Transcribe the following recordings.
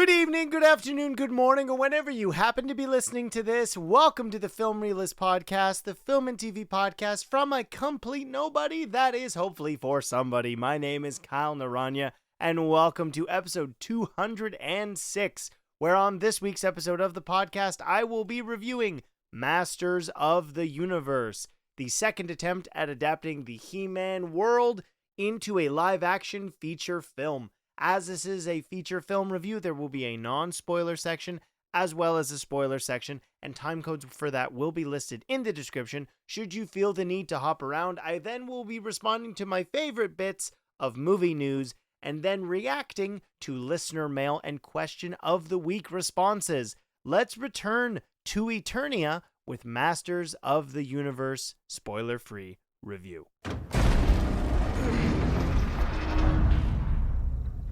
Good evening, good afternoon, good morning, or whenever you happen to be listening to this. Welcome to the Film Realist Podcast, the film and TV podcast from a complete nobody that is hopefully for somebody. My name is Kyle Naranya, and welcome to episode 206, where on this week's episode of the podcast, I will be reviewing Masters of the Universe, the second attempt at adapting the He-Man world into a live-action feature film. As this is a feature film review, there will be a non-spoiler section as well as a spoiler section, and time codes for that will be listed in the description. Should you feel the need to hop around, I then will be responding to my favorite bits of movie news and then reacting to listener mail and question of the week responses. Let's return to Eternia with Masters of the Universe spoiler-free review.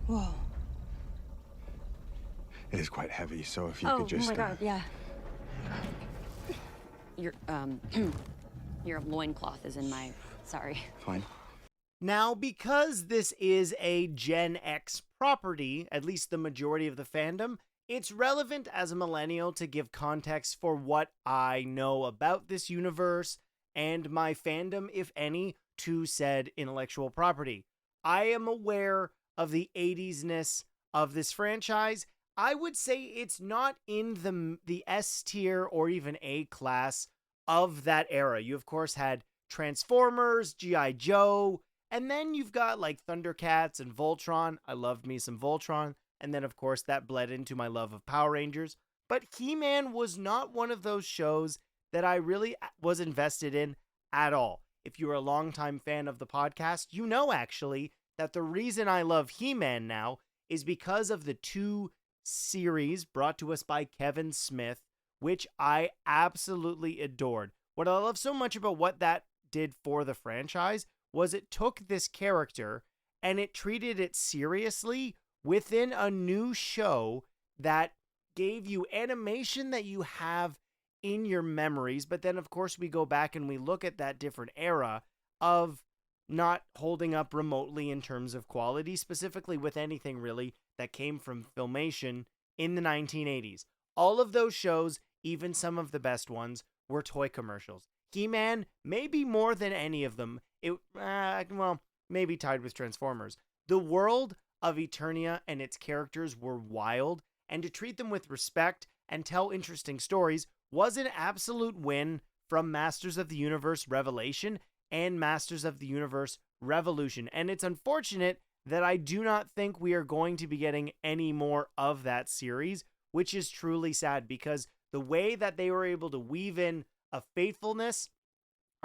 Whoa. It is quite heavy, so if you could just... Oh my god, yeah. Your loincloth is in my... Sorry. Fine. Now, because this is a Gen X property, at least the majority of the fandom, it's relevant as a millennial to give context for what I know about this universe and my fandom, if any, to said intellectual property. I am aware of the 80s-ness of this franchise. I would say it's not in the S tier or even A class of that era. You, of course, had Transformers, G.I Joe, and then you've got like Thundercats and Voltron. I loved me some Voltron. And then, of course, that bled into my love of Power Rangers. But He-Man was not one of those shows that I really was invested in at all. If you're a longtime fan of the podcast, you know actually that the reason I love He-Man now is because of the two series brought to us by Kevin Smith, which I absolutely adored. What I love so much about what that did for the franchise was it took this character and it treated it seriously within a new show that gave you animation that you have in your memories. But then, of course, we go back and we look at that different era of not holding up remotely in terms of quality, specifically with anything really that came from Filmation in the 1980s. All of those shows, even some of the best ones, were toy commercials. He-Man, maybe more than any of them, maybe tied with Transformers. The world of Eternia and its characters were wild, and to treat them with respect and tell interesting stories was an absolute win from Masters of the Universe Revelation and Masters of the Universe Revolution. And it's unfortunate that I do not think we are going to be getting any more of that series, which is truly sad because the way that they were able to weave in a faithfulness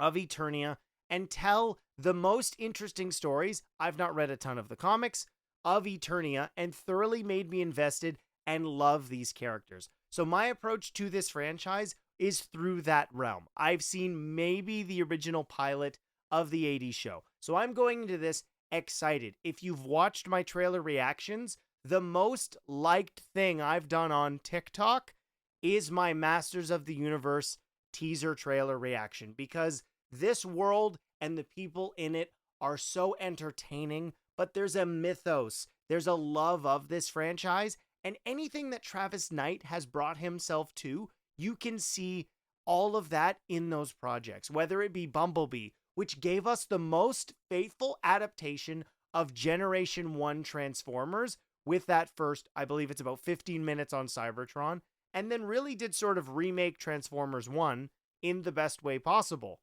of Eternia and tell the most interesting stories, I've not read a ton of the comics, of Eternia, and thoroughly made me invested and love these characters. So my approach to this franchise is through that realm. I've seen maybe the original pilot of the 80s show. So I'm going into this excited. If you've watched my trailer reactions, the most liked thing I've done on TikTok is my Masters of the Universe teaser trailer reaction, because this world and the people in it are so entertaining, but there's a mythos, there's a love of this franchise, and anything that Travis Knight has brought himself to, you can see all of that in those projects, whether it be Bumblebee, which gave us the most faithful adaptation of Generation 1 Transformers with that first, I believe it's about 15 minutes on Cybertron, and then really did sort of remake Transformers 1 in the best way possible.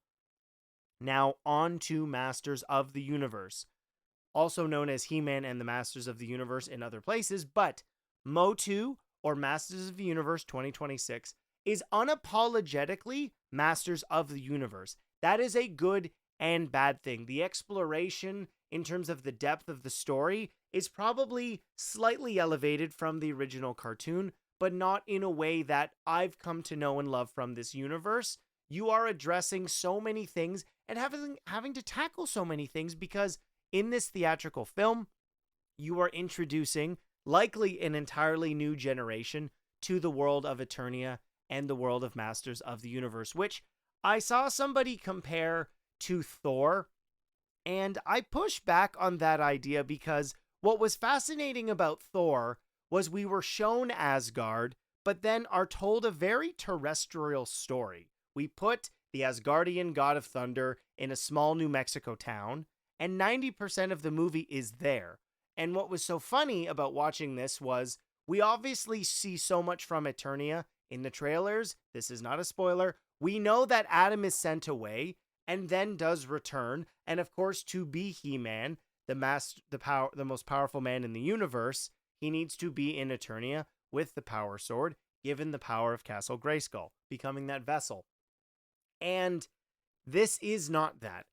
Now on to Masters of the Universe, also known as He-Man and the Masters of the Universe in other places, but MO2, or Masters of the Universe 2026, is unapologetically Masters of the Universe. That is a good and bad thing. The exploration in terms of the depth of the story is probably slightly elevated from the original cartoon, but not in a way that I've come to know and love from this universe. You are addressing so many things and having to tackle so many things because in this theatrical film, you are introducing likely an entirely new generation to the world of Eternia and the world of Masters of the Universe, which I saw somebody compare to Thor, and I push back on that idea because what was fascinating about Thor was we were shown Asgard, but then are told a very terrestrial story. We put the Asgardian god of thunder in a small New Mexico town, and 90% of the movie is there. And what was so funny about watching this was we obviously see so much from Eternia in the trailers. This is not a spoiler. We know that Adam is sent away and then does return, and of course, to be He-Man, the most powerful man in the universe, he needs to be in Eternia with the power sword, given the power of Castle Grayskull, becoming that vessel. And this is not that.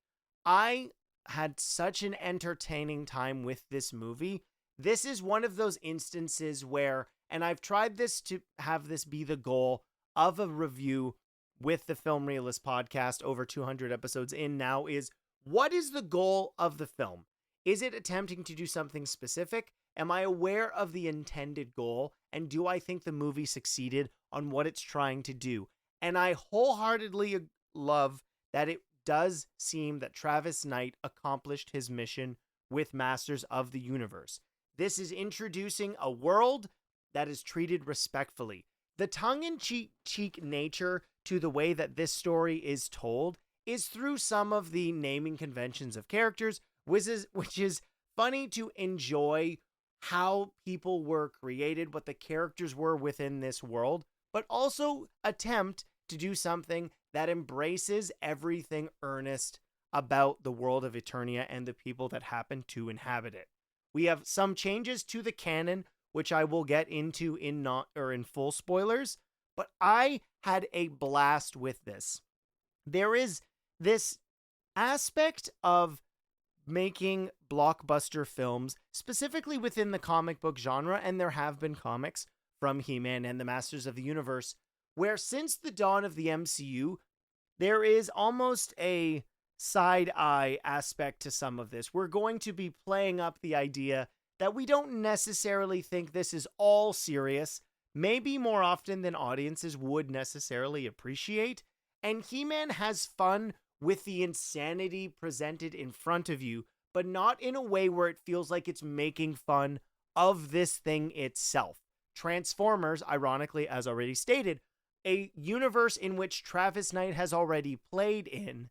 I had such an entertaining time with this movie. This is one of those instances where, and I've tried this to have this be the goal of a review with the Film Realist podcast, over 200 episodes in now, is what is the goal of the film? Is it attempting to do something specific? Am I aware of the intended goal? And do I think the movie succeeded on what it's trying to do? And I wholeheartedly love that it does seem that Travis Knight accomplished his mission with Masters of the Universe. This is introducing a world that is treated respectfully. The tongue-in-cheek nature to the way that this story is told is through some of the naming conventions of characters, which is funny to enjoy how people were created, what the characters were within this world, but also attempt to do something that embraces everything earnest about the world of Eternia and the people that happen to inhabit it. We have some changes to the canon, which I will get into in full spoilers, but I had a blast with this. There is this aspect of making blockbuster films, specifically within the comic book genre, and there have been comics from He-Man and the Masters of the Universe, where since the dawn of the MCU, there is almost a side-eye aspect to some of this. We're going to be playing up the idea that we don't necessarily think this is all serious, maybe more often than audiences would necessarily appreciate, and He-Man has fun with the insanity presented in front of you, but not in a way where it feels like it's making fun of this thing itself. Transformers, ironically, as already stated, a universe in which Travis Knight has already played in,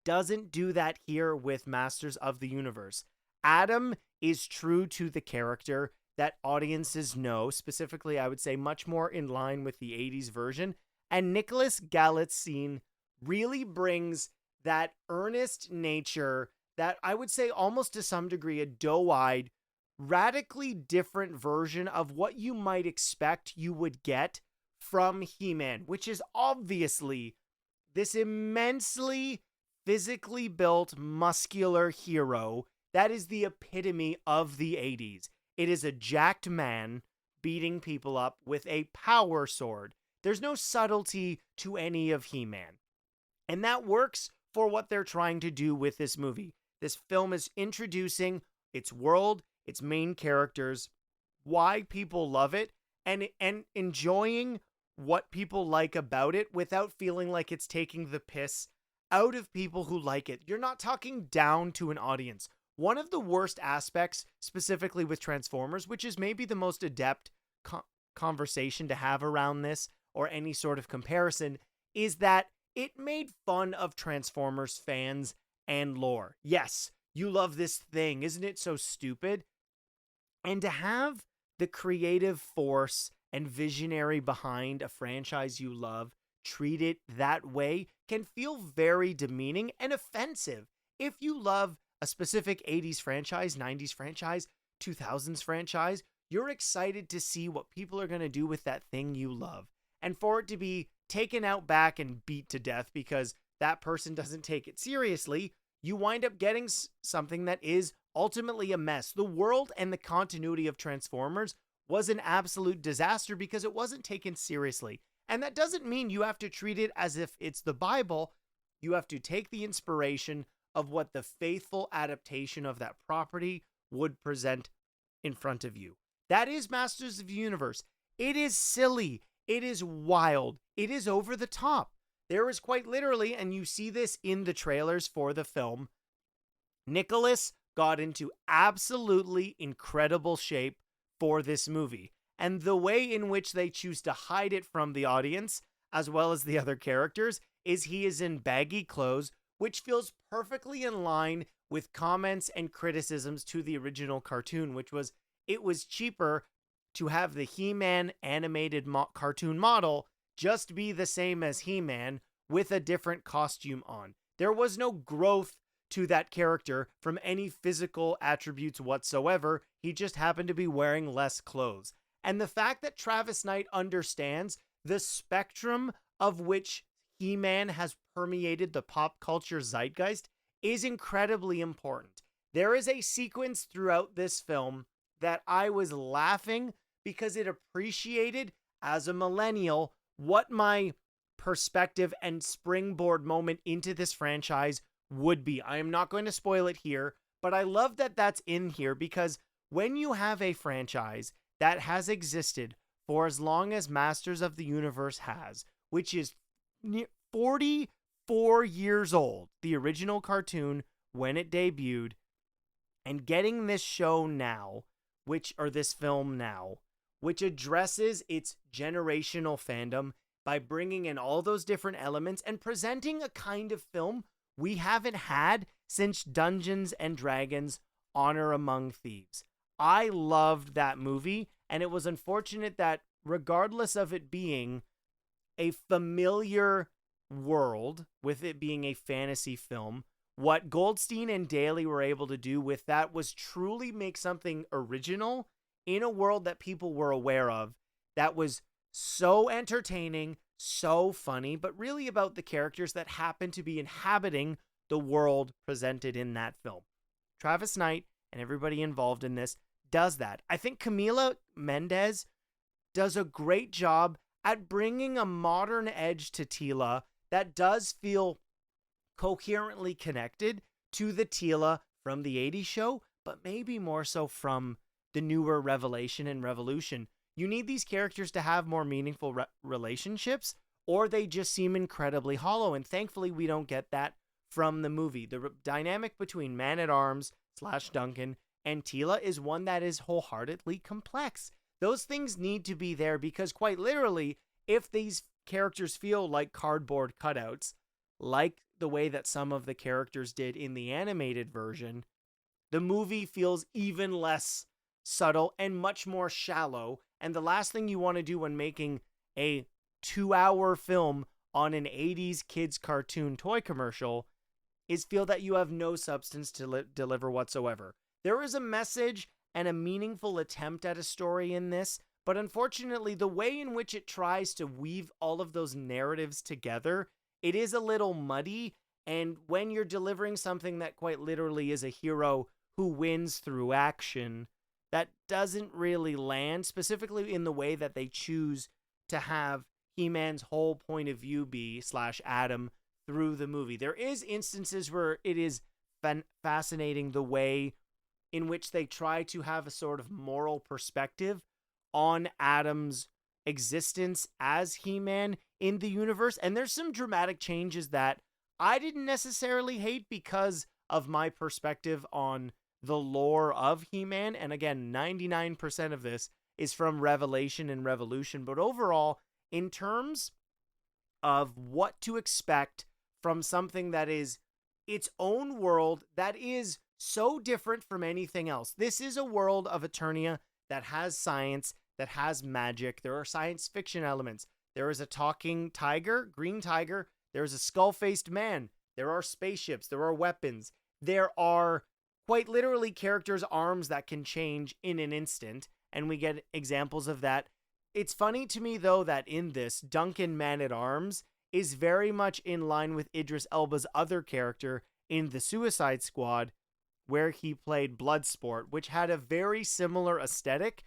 doesn't do that here with Masters of the Universe. Adam is true to the character that audiences know, specifically, I would say, much more in line with the 80s version, and Nicholas Galitzine really brings that earnest nature that I would say almost to some degree a doe-eyed, radically different version of what you might expect you would get from He-Man, which is obviously this immensely physically built, muscular hero that is the epitome of the 80s. It is a jacked man beating people up with a power sword. There's no subtlety to any of He-Man. And that works for what they're trying to do with this movie. This film is introducing its world, its main characters, why people love it, and enjoying what people like about it without feeling like it's taking the piss out of people who like it. You're not talking down to an audience. One of the worst aspects, specifically with Transformers, which is maybe the most adept conversation to have around this or any sort of comparison, is that it made fun of Transformers fans and lore. Yes, you love this thing. Isn't it so stupid? And to have the creative force and visionary behind a franchise you love treat it that way can feel very demeaning and offensive. If you love a specific 80s franchise, 90s franchise, 2000s franchise, you're excited to see what people are going to do with that thing you love. And for it to be taken out back and beat to death because that person doesn't take it seriously, you wind up getting something that is ultimately a mess. The world and the continuity of Transformers was an absolute disaster because it wasn't taken seriously. And that doesn't mean you have to treat it as if it's the Bible. You have to take the inspiration of what the faithful adaptation of that property would present in front of you. That is Masters of the Universe. It is silly. It is wild. It is over the top. There is quite literally, and you see this in the trailers for the film, Nicholas got into absolutely incredible shape for this movie. And the way in which they choose to hide it from the audience, as well as the other characters, is he is in baggy clothes, which feels perfectly in line with comments and criticisms to the original cartoon, which was it was cheaper to have the He-Man animated cartoon model just be the same as He-Man with a different costume on. There was no growth to that character from any physical attributes whatsoever. He just happened to be wearing less clothes. And the fact that Travis Knight understands the spectrum of which He-Man has permeated the pop culture zeitgeist is incredibly important. There is a sequence throughout this film that I was laughing because it appreciated, as a millennial, what my perspective and springboard moment into this franchise would be. I am not going to spoil it here, but I love that that's in here because when you have a franchise that has existed for as long as Masters of the Universe has, which is 44 years old, the original cartoon when it debuted, and getting this show now, this film now, which addresses its generational fandom by bringing in all those different elements and presenting a kind of film we haven't had since Dungeons and Dragons: Honor Among Thieves. I loved that movie, and it was unfortunate that regardless of it being a familiar world, with it being a fantasy film, what Goldstein and Daly were able to do with that was truly make something original in a world that people were aware of that was so entertaining, so funny, but really about the characters that happen to be inhabiting the world presented in that film. Travis Knight and everybody involved in this does that. I think Camila Mendes does a great job at bringing a modern edge to Teela that does feel coherently connected to the Teela from the 80s show, but maybe more so from the newer Revelation and Revolution. You need these characters to have more meaningful relationships, or they just seem incredibly hollow, and thankfully we don't get that from the movie. The dynamic between Man-at-Arms / Duncan and Teela is one that is wholeheartedly complex. Those things need to be there because quite literally, if these characters feel like cardboard cutouts, like the way that some of the characters did in the animated version, the movie feels even less subtle and much more shallow. And the last thing you want to do when making a 2-hour film on an 80s kids cartoon toy commercial is feel that you have no substance to deliver whatsoever. There is a message and a meaningful attempt at a story in this, but unfortunately the way in which it tries to weave all of those narratives together, it is a little muddy. And when you're delivering something that quite literally is a hero who wins through action, that doesn't really land, specifically in the way that they choose to have He-Man's whole point of view be / Adam through the movie. There is instances where it is fascinating the way in which they try to have a sort of moral perspective on Adam's existence as He-Man in the universe. And there's some dramatic changes that I didn't necessarily hate because of my perspective on the lore of He-Man. And again, 99% of this is from Revelation and Revolution. But overall, in terms of what to expect from something that is its own world that is so different from anything else. This is a world of Eternia that has science, that has magic. There are science fiction elements. There is a talking tiger, green tiger. There's a skull-faced man. There are spaceships. There are weapons. There are quite literally characters' arms that can change in an instant, and we get examples of that. It's funny to me, though, that in this, Duncan Man-at-Arms is very much in line with Idris Elba's other character in The Suicide Squad, where he played Bloodsport, which had a very similar aesthetic,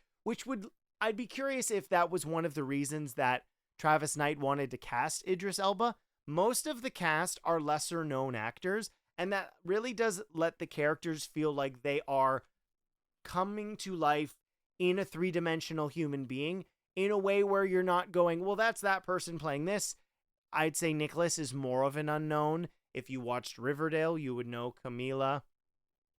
I'd be curious if that was one of the reasons that Travis Knight wanted to cast Idris Elba. Most of the cast are lesser known actors, and that really does let the characters feel like they are coming to life in a 3-dimensional human being in a way where you're not going, well, that's that person playing this. I'd say Nicholas is more of an unknown. If you watched Riverdale, you would know Camila.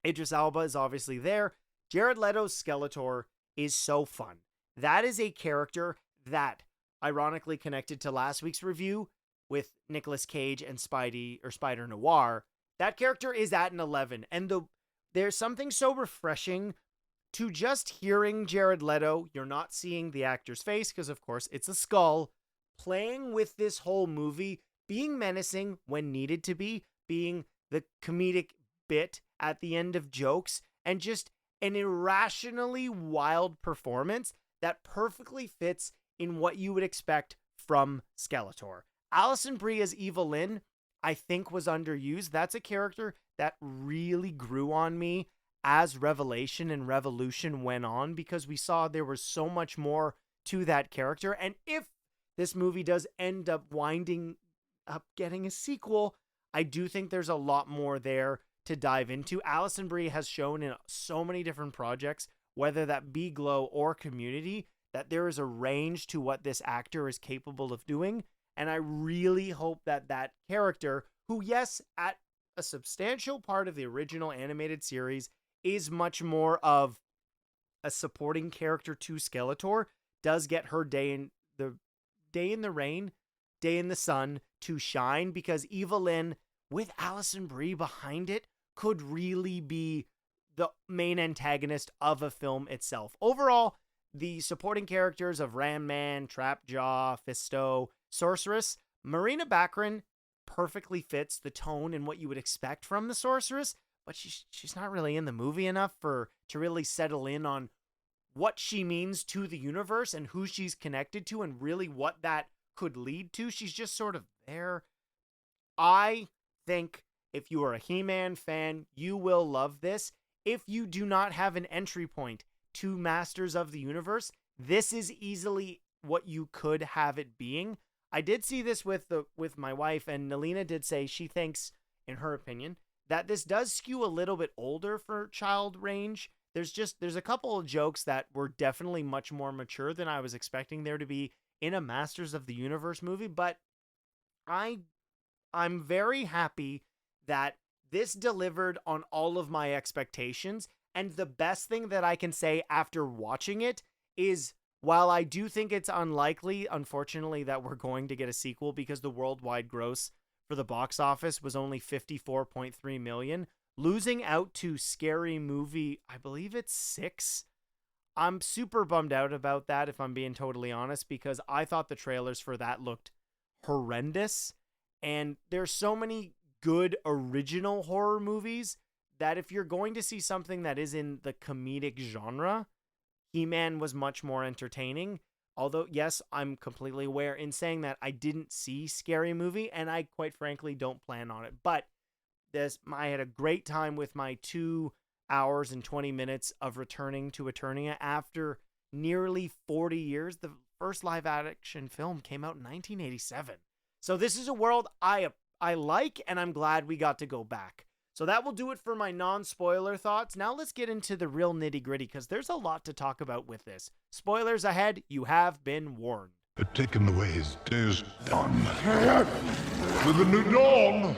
Idris Elba is obviously there. Jared Leto's Skeletor is so fun. That is a character that, ironically connected to last week's review with Nicolas Cage and Spider Noir, that character is at an 11. And there's something so refreshing to just hearing Jared Leto. You're not seeing the actor's face because, of course, it's a skull, playing with this whole movie, being menacing when needed to be, being the comedic bit at the end of jokes, and just an irrationally wild performance that perfectly fits in what you would expect from Skeletor. Alison Brie as Evil-Lyn, I think, was underused. That's a character that really grew on me as Revelation and Revolution went on, because we saw there was so much more to that character. And if this movie does end up winding up getting a sequel, I do think there's a lot more there to dive into. Alison Brie has shown in so many different projects, whether that be Glow or Community, that there is a range to what this actor is capable of doing. And I really hope that that character, who, yes, at a substantial part of the original animated series, is much more of a supporting character to Skeletor, does get her day in the rain, day in the sun to shine, because Evil-Lyn, with Alison Brie behind it, could really be the main antagonist of a film itself. Overall, the supporting characters of Ram Man, Trapjaw, Fisto, Sorceress, Marina Baccarin perfectly fits the tone and what you would expect from the Sorceress, but she's not really in the movie enough to really settle in on what she means to the universe and who she's connected to and really what that could lead to. She's just sort of there. I think if you are a He-Man fan, you will love this. If you do not have an entry point to Masters of the Universe, this is easily what you could have it being. I did see this with my wife, and Nalina did say she thinks, in her opinion, that this does skew a little bit older for child range. There's a couple of jokes that were definitely much more mature than I was expecting there to be in a Masters of the Universe movie, but I'm very happy that this delivered on all of my expectations. And the best thing that I can say after watching it is, while I do think it's unlikely, unfortunately, that we're going to get a sequel because the worldwide gross for the box office was only $54.3 million, losing out to Scary Movie, I believe it's 6. I'm super bummed out about that, if I'm being totally honest, because I thought the trailers for that looked horrendous. And there's so many good original horror movies that if you're going to see something that is in the comedic genre, He-Man was much more entertaining. Although, yes, I'm completely aware in saying that I didn't see Scary Movie, and I quite frankly don't plan on it. But I had a great time with my 2 hours and 20 minutes of returning to Eternia after nearly 40 years. The first live action film came out in 1987. So this is a world I like, and I'm glad we got to go back. So that will do it for my non-spoiler thoughts. Now let's get into the real nitty-gritty, because there's a lot to talk about with this. Spoilers ahead, you have been warned. Had taken away his days done. With the new dawn,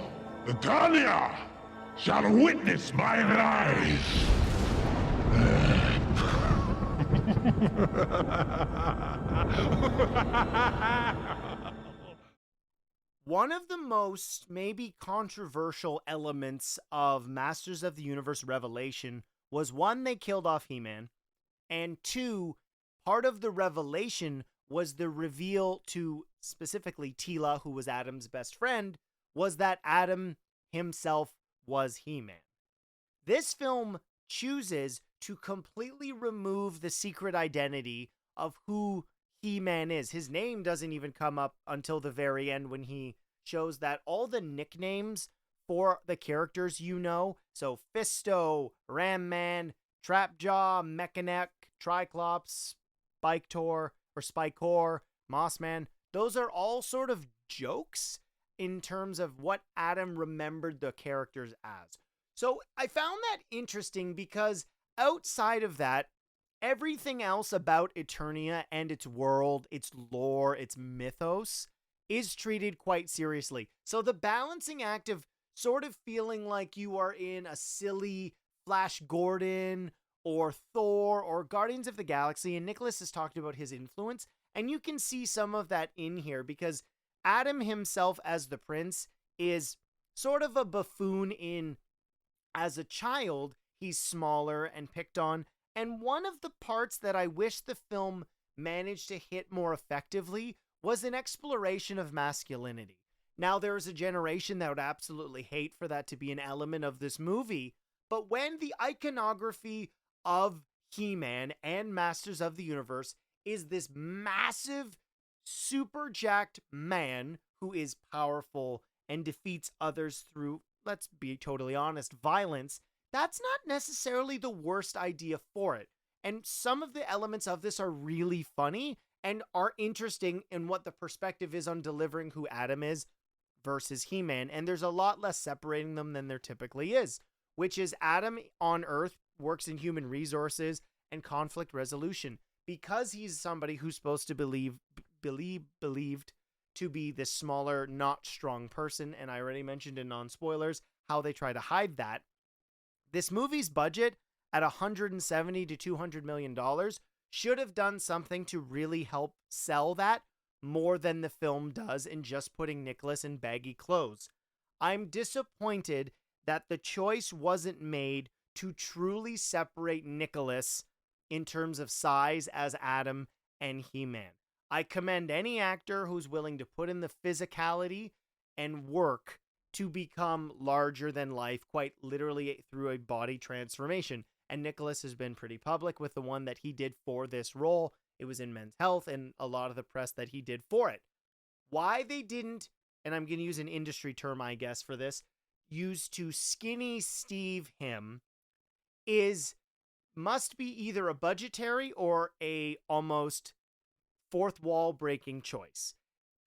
Eternia shall witness mine eyes. One of the most maybe controversial elements of Masters of the Universe Revelation was, 1, they killed off He-Man, and 2, part of the revelation was the reveal to specifically Teela, who was Adam's best friend, was that Adam himself was He-Man. This film chooses to completely remove the secret identity of who He-Man is. His name doesn't even come up until the very end, when he shows that all the nicknames for the characters so Fisto, Ram Man, Trapjaw, Mechanic, Triclops, Spikor, Mossman, those are all sort of jokes in terms of what Adam remembered the characters as. So I found that interesting because outside of that, everything else about Eternia and its world, its lore, its mythos is treated quite seriously. So the balancing act of sort of feeling like you are in a silly Flash Gordon or Thor or Guardians of the Galaxy, and Nicholas has talked about his influence, and you can see some of that in here because Adam himself as the prince is sort of a buffoon in as a child, he's smaller and picked on, and one of the parts that I wish the film managed to hit more effectively was an exploration of masculinity. Now, there is a generation that would absolutely hate for that to be an element of this movie, but when the iconography of He-Man and Masters of the Universe is this massive, super jacked man who is powerful and defeats others through, let's be totally honest, violence, that's not necessarily the worst idea for it. And some of the elements of this are really funny and are interesting in what the perspective is on delivering who Adam is versus He-Man. And there's a lot less separating them than there typically is, which is Adam on Earth works in human resources and conflict resolution. Because he's somebody who's supposed to believed to be this smaller, not strong person, and I already mentioned in non-spoilers how they try to hide that. This movie's budget at $170 to $200 million should have done something to really help sell that more than the film does in just putting Nicholas in baggy clothes. I'm disappointed that the choice wasn't made to truly separate Nicholas in terms of size as Adam and He-Man. I commend any actor who's willing to put in the physicality and work to become larger than life, quite literally through a body transformation. And Nicholas has been pretty public with the one that he did for this role. It was in Men's Health and a lot of the press that he did for it. Why they didn't, and I'm going to use an industry term, I guess, for this, use to skinny Steve him must be either a budgetary or a almost fourth wall breaking choice.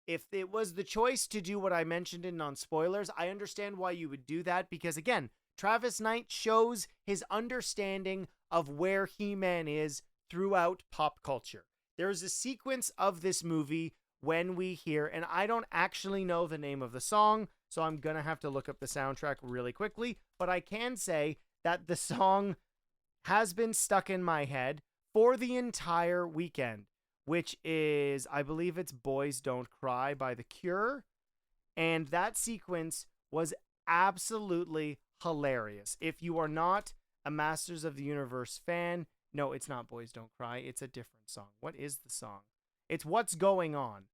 If it was the choice to do what I mentioned in non-spoilers, I understand why you would do that because, again, Travis Knight shows his understanding of where He-Man is throughout pop culture. There's a sequence of this movie when we hear, and I don't actually know the name of the song, so I'm going to have to look up the soundtrack really quickly, but I can say that the song has been stuck in my head for the entire weekend, which is, I believe it's Boys Don't Cry by The Cure. And that sequence was absolutely hilarious. If you are not a Masters of the Universe fan, no, it's not Boys Don't Cry. It's a different song. What is the song? It's What's Going On.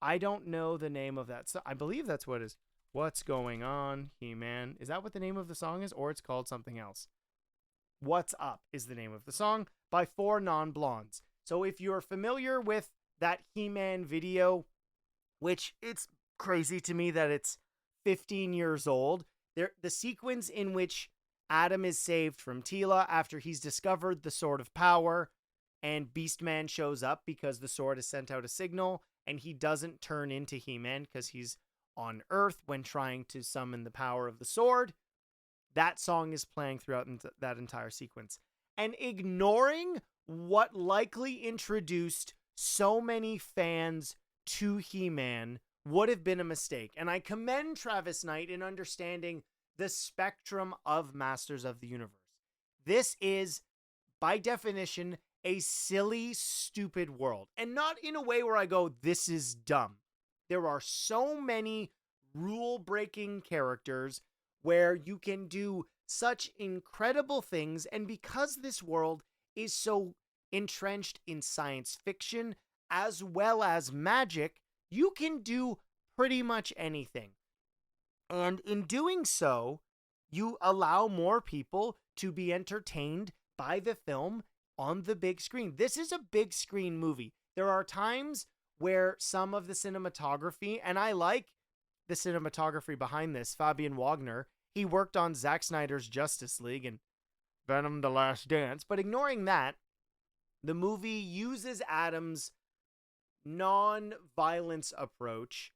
I don't know the name of that song. I believe that's what it is. What's Going On, He-Man. Is that what the name of the song is? Or it's called something else? What's Up is the name of the song by 4 Non-Blondes. So if you're familiar with that He-Man video, which it's crazy to me that it's 15 years old, the sequence in which Adam is saved from Teela after he's discovered the Sword of Power and Beastman shows up because the sword has sent out a signal and he doesn't turn into He-Man because he's on Earth when trying to summon the power of the sword. That song is playing throughout that entire sequence. And ignoring what likely introduced so many fans to He-Man would have been a mistake. And I commend Travis Knight in understanding the spectrum of Masters of the Universe. This is, by definition, a silly, stupid world. And not in a way where I go, this is dumb. There are so many rule-breaking characters where you can do such incredible things, and because this world is so entrenched in science fiction as well as magic, you can do pretty much anything. And in doing so, you allow more people to be entertained by the film on the big screen. This is a big screen movie. There are times where some of the cinematography, and I like the cinematography behind this, Fabian Wagner, he worked on Zack Snyder's Justice League and Venom: The Last Dance. But ignoring that, the movie uses Adam's non-violence approach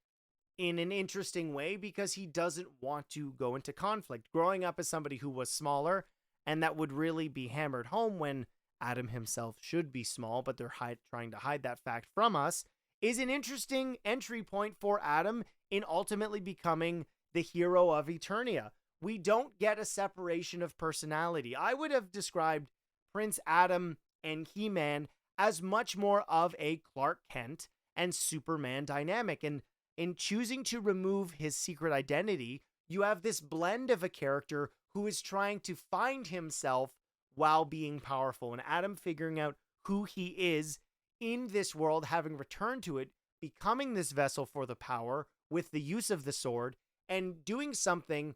in an interesting way because he doesn't want to go into conflict. Growing up as somebody who was smaller, and that would really be hammered home when Adam himself should be small, but they're trying to hide that fact from us, is an interesting entry point for Adam in ultimately becoming the hero of Eternia. We don't get a separation of personality. I would have described Prince Adam and He-Man as much more of a Clark Kent and Superman dynamic. And in choosing to remove his secret identity, you have this blend of a character who is trying to find himself while being powerful, and Adam figuring out who he is in this world, having returned to it, becoming this vessel for the power with the use of the sword, and doing something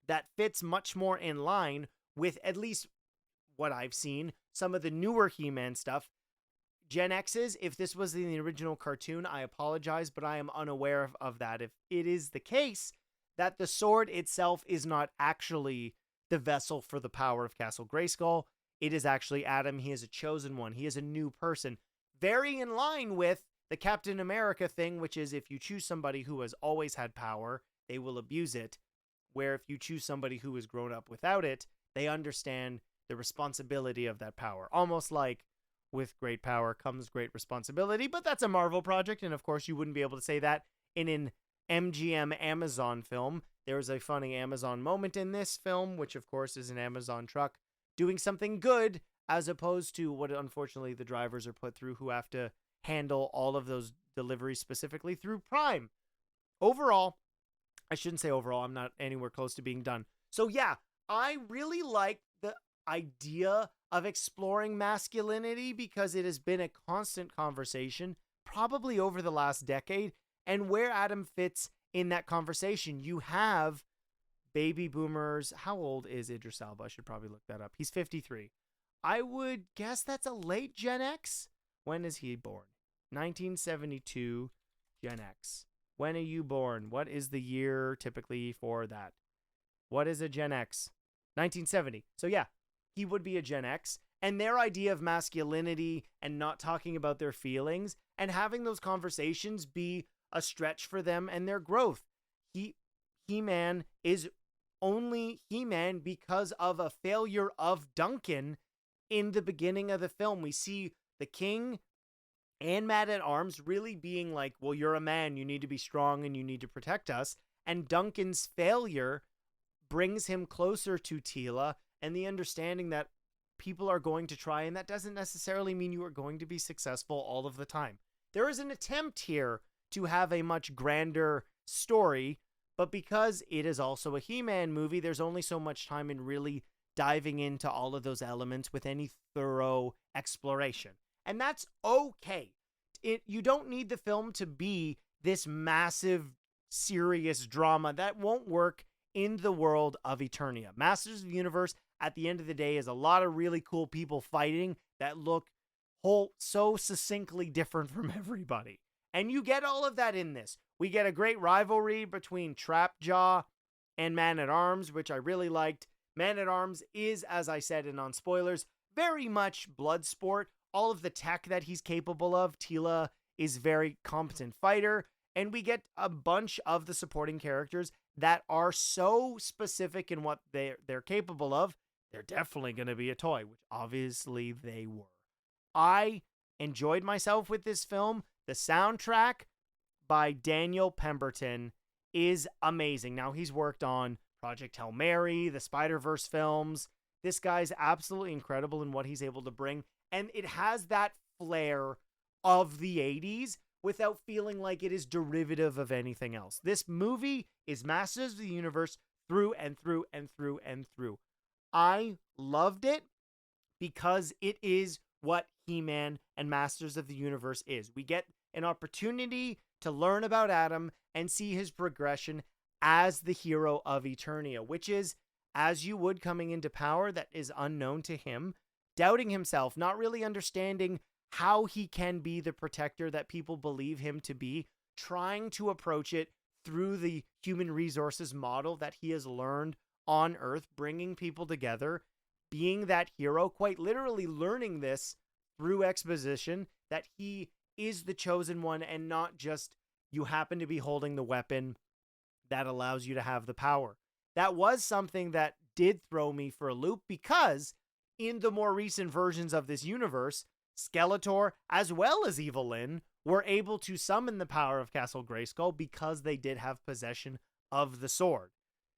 that fits much more in line with, at least what I've seen, some of the newer He-Man stuff. Gen X's, if this was in the original cartoon, I apologize, but I am unaware of that. If it is the case that the sword itself is not actually the vessel for the power of Castle Grayskull, it is actually Adam. He is a chosen one. He is a new person. Very in line with the Captain America thing, which is if you choose somebody who has always had power, they will abuse it. Where if you choose somebody who has grown up without it, they understand the responsibility of that power. Almost like with great power comes great responsibility, but that's a Marvel project, and of course you wouldn't be able to say that in an MGM Amazon film. There's a funny Amazon moment in this film, which of course is an Amazon truck doing something good, as opposed to what unfortunately the drivers are put through, who have to handle all of those deliveries specifically through Prime. Overall, I shouldn't say overall, I'm not anywhere close to being done. So yeah, I really like the idea of exploring masculinity because it has been a constant conversation, probably over the last decade, and where Adam fits in that conversation. You have baby boomers. How old is Idris Elba? I should probably look that up. He's 53. I would guess that's a late Gen X. When is he born? 1972 Gen X. When are you born? What is the year typically for that? What is a Gen X? 1970. So yeah, he would be a Gen X. And their idea of masculinity and not talking about their feelings and having those conversations be a stretch for them and their growth. He-Man is only He-Man because of a failure of Duncan in the beginning of the film. We see the King and Man-at-Arms really being like, well, you're a man, you need to be strong and you need to protect us. And Duncan's failure brings him closer to Teela and the understanding that people are going to try, and that doesn't necessarily mean you are going to be successful all of the time. There is an attempt here to have a much grander story, but because it is also a He-Man movie, there's only so much time in really diving into all of those elements with any thorough exploration. And that's okay. You don't need the film to be this massive, serious drama. That won't work in the world of Eternia. Masters of the Universe, at the end of the day, is a lot of really cool people fighting that look so succinctly different from everybody. And you get all of that in this. We get a great rivalry between Trapjaw and Man-at-Arms, which I really liked. Man-at-Arms is, as I said in non-spoilers, very much blood sport. All of the tech that he's capable of, Teela is very competent fighter. And we get a bunch of the supporting characters that are so specific in what they're capable of. They're definitely going to be a toy, which obviously they were. I enjoyed myself with this film. The soundtrack by Daniel Pemberton is amazing. Now, he's worked on Project Hail Mary, the Spider-Verse films. This guy's absolutely incredible in what he's able to bring. And it has that flair of the 80s without feeling like it is derivative of anything else. This movie is Masters of the Universe through and through and through and through. I loved it because it is what He-Man and Masters of the Universe is. We get an opportunity to learn about Adam and see his progression as the hero of Eternia, which is, as you would coming into power that is unknown to him, doubting himself, not really understanding how he can be the protector that people believe him to be, trying to approach it through the human resources model that he has learned on Earth, bringing people together, being that hero, quite literally learning this through exposition, that he is the chosen one and not just you happen to be holding the weapon that allows you to have the power. That was something that did throw me for a loop because in the more recent versions of this universe, Skeletor as well as Evil-Lyn were able to summon the power of Castle Grayskull because they did have possession of the sword.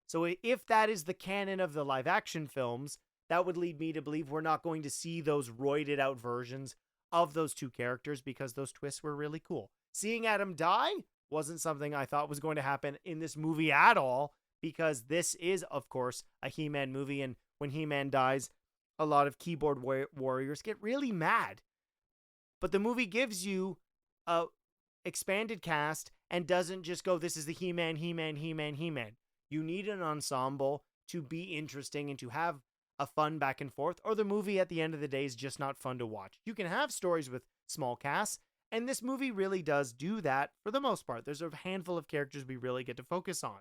So if that is the canon of the live action films, that would lead me to believe we're not going to see those roided out versions of those two characters because those twists were really cool. Seeing Adam die wasn't something I thought was going to happen in this movie at all, because this is, of course, a He-Man movie, and when He-Man dies, a lot of keyboard warriors get really mad. But the movie gives you a expanded cast and doesn't just go, this is the He-Man, He-Man, He-Man, He-Man. You need an ensemble to be interesting and to have a fun back and forth, or the movie at the end of the day is just not fun to watch. You can have stories with small casts, and this movie really does do that for the most part. There's a handful of characters we really get to focus on.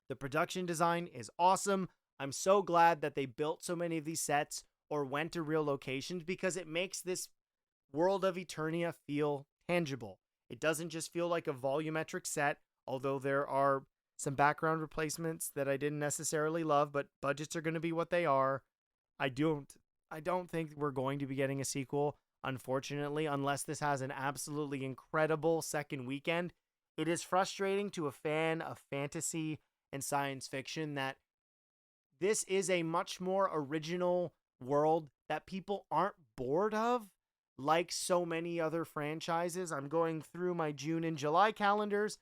The production design is awesome. I'm so glad that they built so many of these sets or went to real locations, because it makes this world of Eternia feel tangible. It doesn't just feel like a volumetric set, although there are some background replacements that I didn't necessarily love, but budgets are going to be what they are. I don't think we're going to be getting a sequel, unfortunately, unless this has an absolutely incredible second weekend. It is frustrating to a fan of fantasy and science fiction that this is a much more original world that people aren't bored of, like so many other franchises. I'm going through my June and July calendars,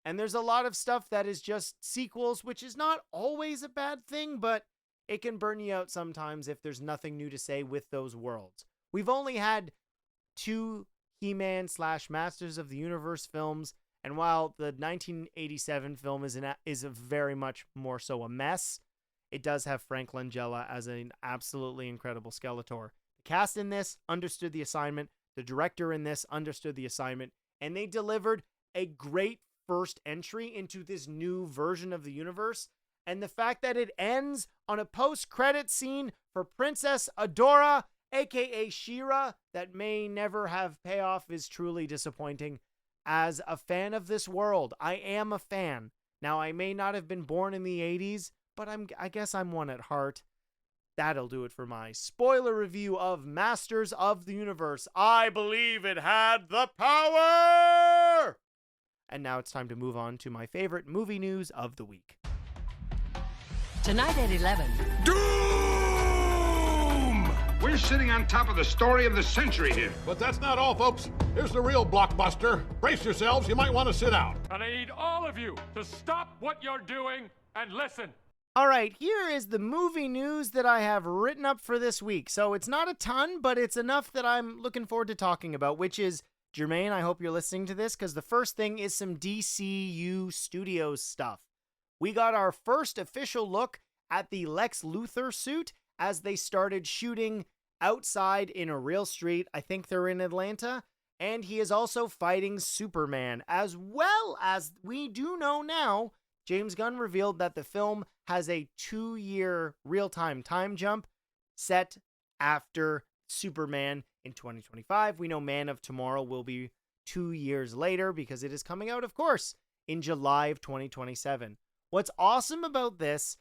and there's a lot of stuff that is just sequels, which is not always a bad thing, but it can burn you out sometimes if there's nothing new to say with those worlds. We've only had 2 He-Man / Masters of the Universe films, and while the 1987 film is a very much more so a mess, it does have Frank Langella as an absolutely incredible Skeletor. The cast in this understood the assignment, the director in this understood the assignment, and they delivered a great first entry into this new version of the universe. And the fact that it ends on a post-credit scene for Princess Adora, aka She-Ra, that may never have payoff is truly disappointing. As a fan of this world, I am a fan. Now, I may not have been born in the 80s, but I guess I'm one at heart. That'll do it for my spoiler review of Masters of the Universe. I believe it had the power! And now it's time to move on to my favorite movie news of the week. Tonight at 11. Doom! We're sitting on top of the story of the century here. But that's not all, folks. Here's the real blockbuster. Brace yourselves, you might want to sit out. And I need all of you to stop what you're doing and listen. All right, here is the movie news that I have written up for this week. So it's not a ton, but it's enough that I'm looking forward to talking about, which is, Jermaine, I hope you're listening to this, because the first thing is some DCU Studios stuff. We got our first official look at the Lex Luthor suit as they started shooting outside in a real street. I think they're in Atlanta. And he is also fighting Superman, as well as we do know now, James Gunn revealed that the film has a 2-year real-time time jump set after Superman in 2025. We know Man of Tomorrow will be 2 years later because it is coming out, of course, in July of 2027. What's awesome about this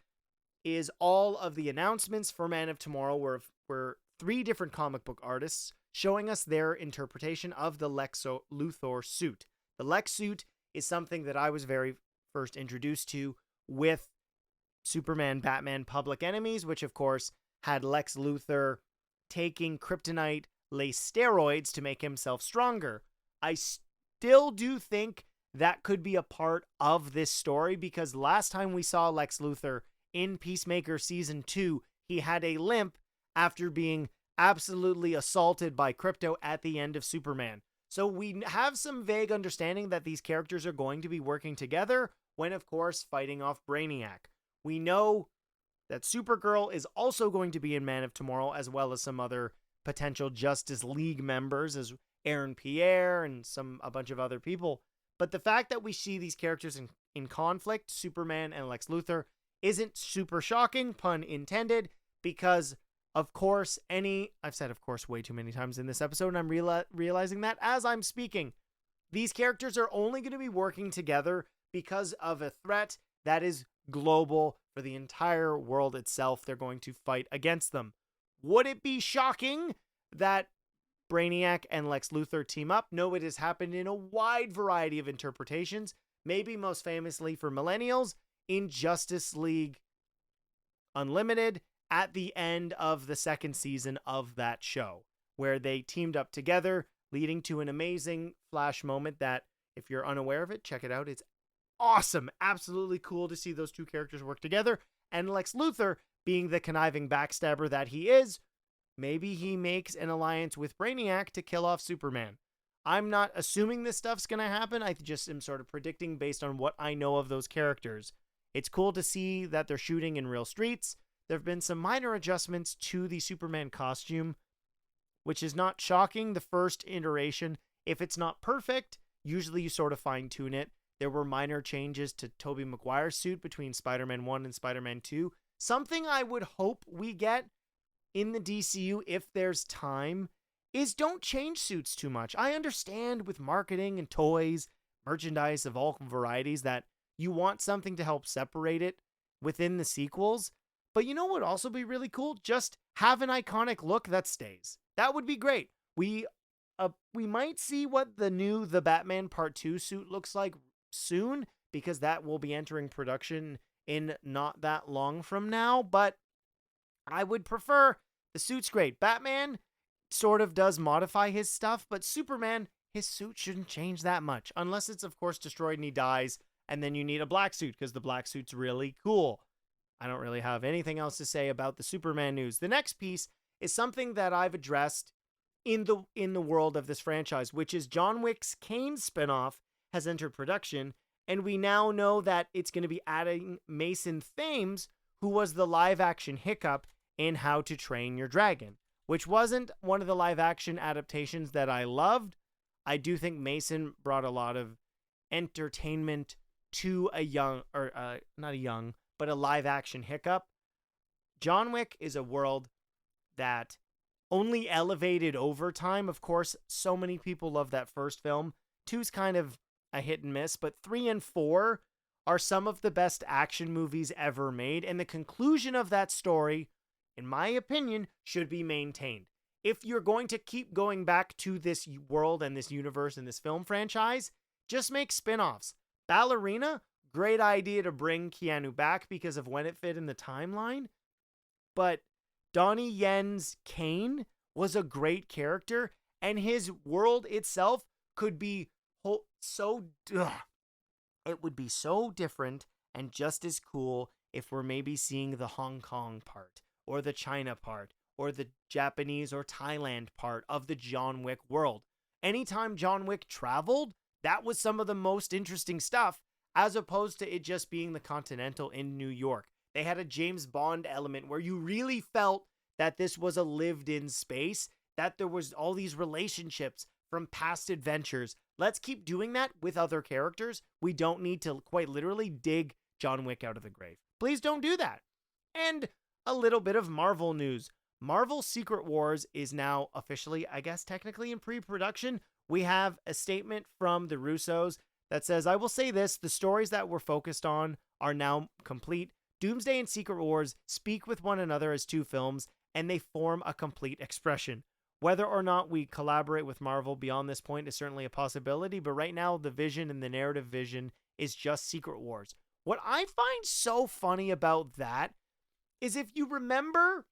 is all of the announcements for Man of Tomorrow were 3 different comic book artists showing us their interpretation of the Lex Luthor suit. The Lex suit is something that I was very first introduced to with Superman, Batman, Public Enemies, which of course had Lex Luthor taking kryptonite laced steroids to make himself stronger. I still do think that could be a part of this story, because last time we saw Lex Luthor in Peacemaker Season 2, he had a limp after being absolutely assaulted by Krypto at the end of Superman. So we have some vague understanding that these characters are going to be working together when, of course, fighting off Brainiac. We know that Supergirl is also going to be in Man of Tomorrow, as well as some other potential Justice League members, as Aaron Pierre and a bunch of other people. But the fact that we see these characters in conflict, Superman and Lex Luthor, isn't super shocking, pun intended, because, of course, I've said of course way too many times in this episode, and I'm realizing that as I'm speaking. These characters are only going to be working together because of a threat that is global for the entire world itself. They're going to fight against them. Would it be shocking that Brainiac and Lex Luthor team up? No, it has happened in a wide variety of interpretations, maybe most famously for millennials in Justice League Unlimited at the end of the second season of that show, where they teamed up together, leading to an amazing Flash moment that, if you're unaware of it, check it out. It's awesome. Absolutely cool to see those two characters work together. And Lex Luthor, being the conniving backstabber that he is, maybe he makes an alliance with Brainiac to kill off Superman. I'm not assuming this stuff's going to happen. I just am sort of predicting based on what I know of those characters. It's cool to see that they're shooting in real streets. There have been some minor adjustments to the Superman costume, which is not shocking. The first iteration, if it's not perfect, usually you sort of fine-tune it. There were minor changes to Tobey Maguire's suit between Spider-Man 1 and Spider-Man 2. Something I would hope we get in the DCU, if there's time, is don't change suits too much. I understand with marketing and toys, merchandise of all varieties, that you want something to help separate it within the sequels. But you know what would also be really cool? Just have an iconic look that stays. That would be great. We might see what the Batman Part 2 suit looks like soon, because that will be entering production in not that long from now, but I would prefer the suit's great. Batman sort of does modify his stuff, but Superman, his suit shouldn't change that much, unless it's of course destroyed and he dies, and then you need a black suit because the black suit's really cool. I don't really have anything else to say about the Superman news. The next piece is something that I've addressed in the world of this franchise, which is John Wick's Kane spinoff has entered production, and we now know that it's going to be adding Mason Thames, who was the live-action Hiccup in How to Train Your Dragon, which wasn't one of the live-action adaptations that I loved. I do think Mason brought a lot of entertainment to a live-action Hiccup. John Wick is a world that only elevated over time. Of course, so many people love that first film. 2's kind of a hit and miss, but 3 and 4 are some of the best action movies ever made, and the conclusion of that story, in my opinion, should be maintained. If you're going to keep going back to this world and this universe and this film franchise, just make spin-offs. Ballerina, great idea to bring Keanu back because of when it fit in the timeline, but Donnie Yen's Kane was a great character, and his world itself could be it would be so different and just as cool if we're maybe seeing the Hong Kong part, or the China part, or the Japanese or Thailand part of the John Wick world. Anytime John Wick traveled, that was some of the most interesting stuff, as opposed to it just being the Continental in New York. They had a James Bond element where you really felt that this was a lived-in space, that there was all these relationships from past adventures. Let's keep doing that with other characters. We don't need to quite literally dig John Wick out of the grave. Please don't do that. And a little bit of Marvel news. Marvel Secret Wars is now officially, I guess technically, in pre-production. We have a statement from the Russos that says, "I will say this, the stories that we're focused on are now complete. Doomsday and Secret Wars speak with one another as two films, and they form a complete expression. Whether or not we collaborate with Marvel beyond this point is certainly a possibility, but right now the vision and the narrative vision is just Secret Wars." What I find so funny about that is, if you remember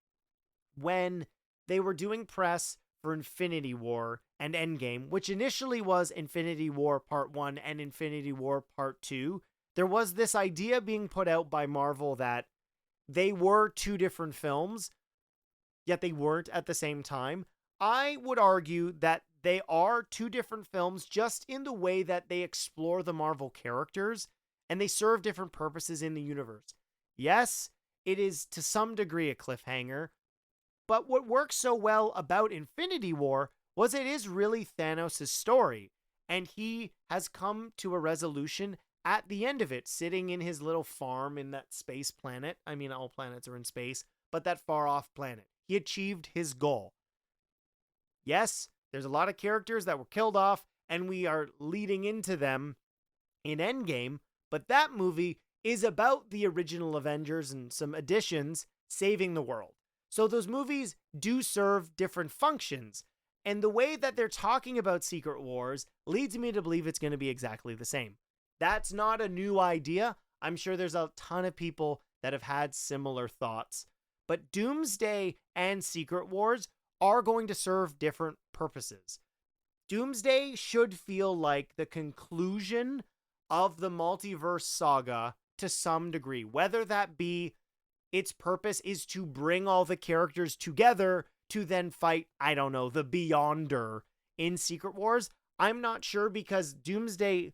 when they were doing press for Infinity War and Endgame, which initially was Infinity War Part 1 and Infinity War Part 2, there was this idea being put out by Marvel that they were two different films, yet they weren't at the same time. I would argue that they are two different films just in the way that they explore the Marvel characters, and they serve different purposes in the universe. Yes, it is to some degree a cliffhanger, but what works so well about Infinity War was it is really Thanos' story, and he has come to a resolution at the end of it, sitting in his little farm in that space planet. I mean, all planets are in space, but that far-off planet. He achieved his goal. Yes, there's a lot of characters that were killed off, and we are leading into them in Endgame, but that movie is about the original Avengers and some additions saving the world. So those movies do serve different functions, and the way that they're talking about Secret Wars leads me to believe it's going to be exactly the same. That's not a new idea. I'm sure there's a ton of people that have had similar thoughts. But Doomsday and Secret Wars are going to serve different purposes. Doomsday should feel like the conclusion of the multiverse saga to some degree, whether that be its purpose is to bring all the characters together to then fight, I don't know, the Beyonder in Secret Wars. I'm not sure, because Doomsday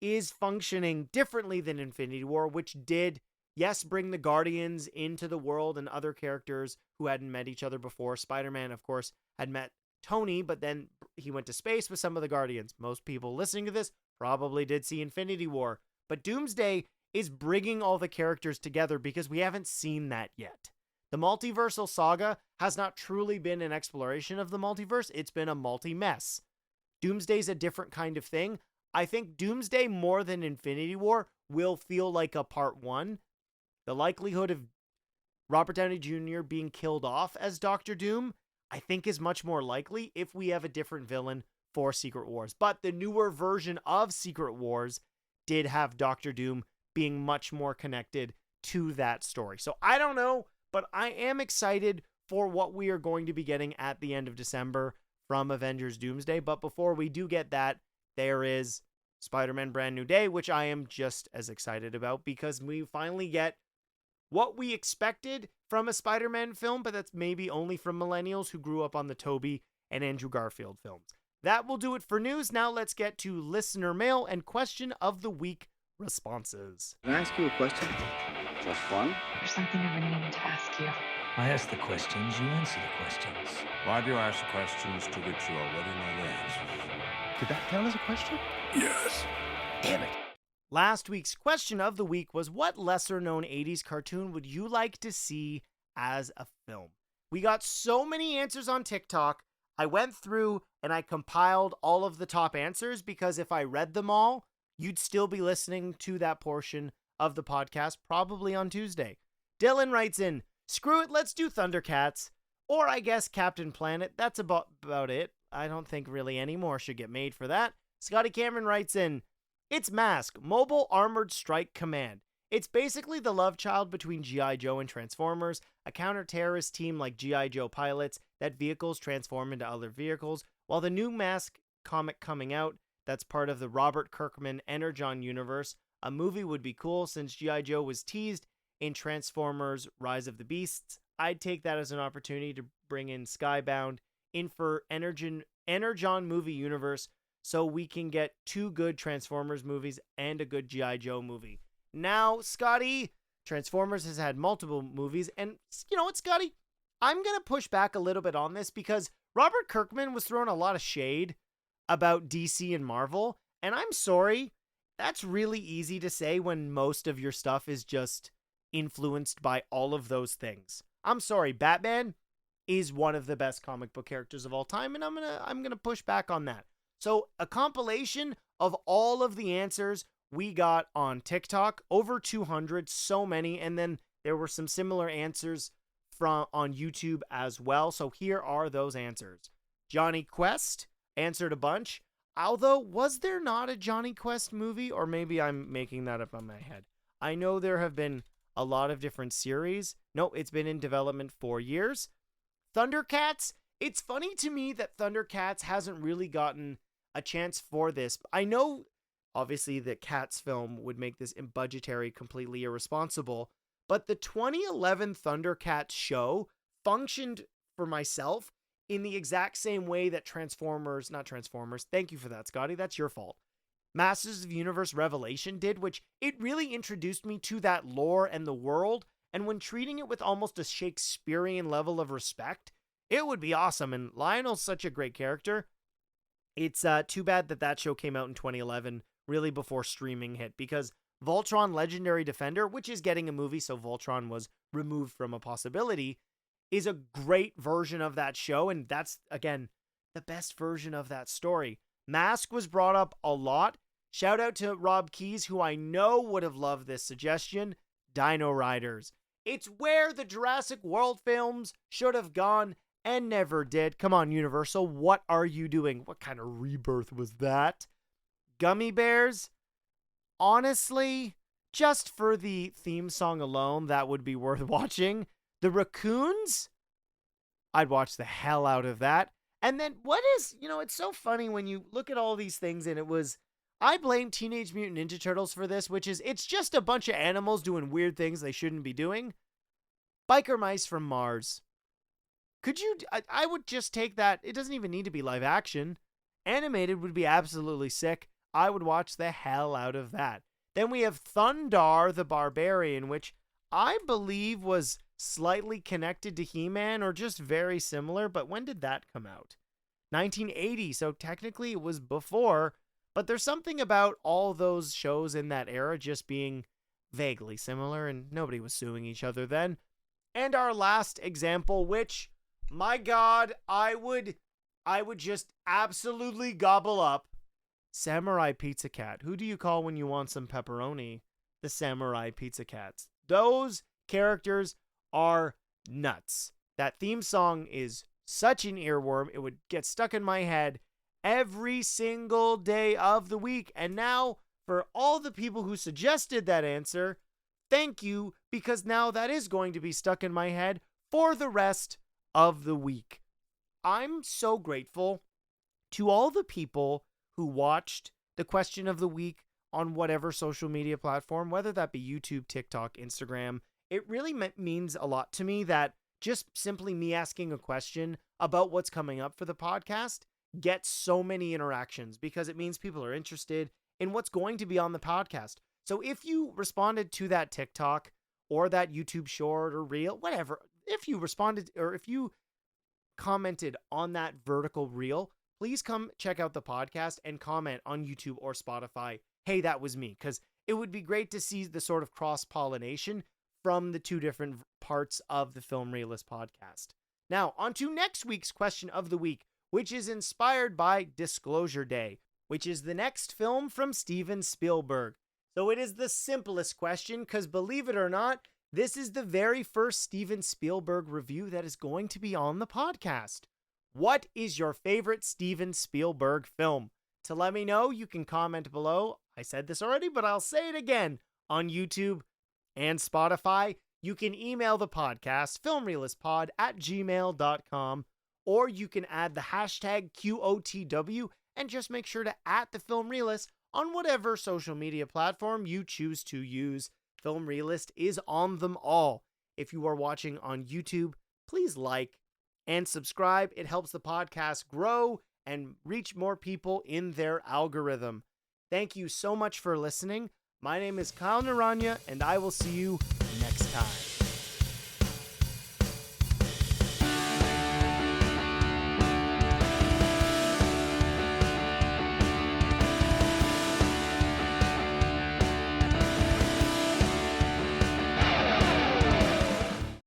is functioning differently than Infinity War, which did, yes, bring the Guardians into the world and other characters who hadn't met each other before. Spider-Man, of course, had met Tony, but then he went to space with some of the Guardians. Most people listening to this probably did see Infinity War. But Doomsday is bringing all the characters together because we haven't seen that yet. The multiversal saga has not truly been an exploration of the multiverse. It's been a multi-mess. Doomsday's a different kind of thing. I think Doomsday, more than Infinity War, will feel like a part one. The likelihood of Robert Downey Jr. being killed off as Doctor Doom, I think, is much more likely if we have a different villain for Secret Wars. But the newer version of Secret Wars did have Doctor Doom being much more connected to that story. So I don't know, but I am excited for what we are going to be getting at the end of December from Avengers Doomsday. But before we do get that, there is Spider-Man Brand New Day, which I am just as excited about because we finally get what we expected from a Spider-Man film, but that's maybe only from millennials who grew up on the Tobey and Andrew Garfield films. That will do it for news. Now let's get to listener mail and question of the week responses. Can I ask you a question? Just fun? There's something I've been meaning to ask you. I ask the questions, you answer the questions. Why do you ask questions to which you already know the answers? Did that count as a question? Yes. Damn it. Last week's question of the week was, what lesser-known 80s cartoon would you like to see as a film? We got so many answers on TikTok. I went through and I compiled all of the top answers because if I read them all, you'd still be listening to that portion of the podcast probably on Tuesday. Dylan writes in, screw it, let's do Thundercats. Or I guess Captain Planet. That's about it. I don't think really any more should get made for that. Scotty Cameron writes in, it's Mask, Mobile Armored Strike Command. It's basically the love child between G.I Joe and Transformers, a counter-terrorist team like G.I Joe pilots that vehicles transform into other vehicles, while the new Mask comic coming out that's part of the Robert Kirkman Energon universe. A movie would be cool since G.I Joe was teased in Transformers Rise of the Beasts. I'd take that as an opportunity to bring in Skybound in for Energon movie universe so we can get 2 good Transformers movies and a good G.I Joe movie. Now, Scotty, Transformers has had multiple movies, and you know what, Scotty? I'm going to push back a little bit on this because Robert Kirkman was throwing a lot of shade about DC and Marvel, and I'm sorry, that's really easy to say when most of your stuff is just influenced by all of those things. I'm sorry, Batman is one of the best comic book characters of all time, and I'm gonna push back on that. So a compilation of all of the answers we got on TikTok, over 200, so many, and then there were some similar answers on YouTube as well. So here are those answers. Johnny Quest answered a bunch. Although, was there not a Johnny Quest movie? Or maybe I'm making that up on my head. I know there have been a lot of different series. No, it's been in development for years. Thundercats. It's funny to me that Thundercats hasn't really gotten a chance for this. I know, obviously, that Cats film would make this budgetary completely irresponsible, but the 2011 Thundercats show functioned for myself in the exact same way that thank you for that, Scotty, that's your fault, Masters of the Universe Revelation did, which it really introduced me to that lore and the world, and when treating it with almost a Shakespearean level of respect, it would be awesome, and Lionel's such a great character. It's too bad that show came out in 2011, really before streaming hit, because Voltron Legendary Defender, which is getting a movie, so Voltron was removed from a possibility, is a great version of that show, and that's, again, the best version of that story. Mask was brought up a lot. Shout out to Rob Keyes, who I know would have loved this suggestion. Dino Riders. It's where the Jurassic World films should have gone and never did. Come on, Universal, what are you doing? What kind of rebirth was that? Gummy Bears? Honestly, just for the theme song alone, that would be worth watching. The raccoons, I'd watch the hell out of that. And then it's so funny when you look at all these things, and I blame Teenage Mutant Ninja Turtles for this, which is, it's just a bunch of animals doing weird things they shouldn't be doing. Biker Mice from Mars. I would just take that. It doesn't even need to be live action. Animated would be absolutely sick. I would watch the hell out of that. Then we have Thundar the Barbarian, which I believe was slightly connected to He-Man or just very similar, but when did that come out? 1980, so technically it was before, but there's something about all those shows in that era just being vaguely similar, and nobody was suing each other then. And our last example, which, my God, I would just absolutely gobble up. Samurai Pizza Cat. Who do you call when you want some pepperoni? The Samurai Pizza Cats. Those characters are nuts. That theme song is such an earworm. It would get stuck in my head every single day of the week. And now, for all the people who suggested that answer, thank you, because now that is going to be stuck in my head for the rest of the week. I'm so grateful to all the people who watched the question of the week on whatever social media platform, whether that be YouTube, TikTok, Instagram. It really means a lot to me that just simply me asking a question about what's coming up for the podcast gets so many interactions, because it means people are interested in what's going to be on the podcast. So if you responded to that TikTok or that YouTube short or reel, whatever, if you responded or if you commented on that vertical reel, please come check out the podcast and comment on YouTube or Spotify, hey, that was me, because it would be great to see the sort of cross-pollination from the two different parts of the Film Realist podcast. Now, on to next week's question of the week, which is inspired by Disclosure Day, which is the next film from Steven Spielberg. So it is the simplest question, because believe it or not, this is the very first Steven Spielberg review that is going to be on the podcast. What is your favorite Steven Spielberg film? To let me know, you can comment below. I said this already, but I'll say it again on YouTube and Spotify. You can email the podcast, filmrealistpod@gmail.com, or you can add the hashtag QOTW and just make sure to @the Film Realist on whatever social media platform you choose to use. Film Realist is on them all. If you are watching on YouTube, please like and subscribe. It helps the podcast grow and reach more people in their algorithm. Thank you so much for listening. My name is Kyle Naranya, and I will see you next time.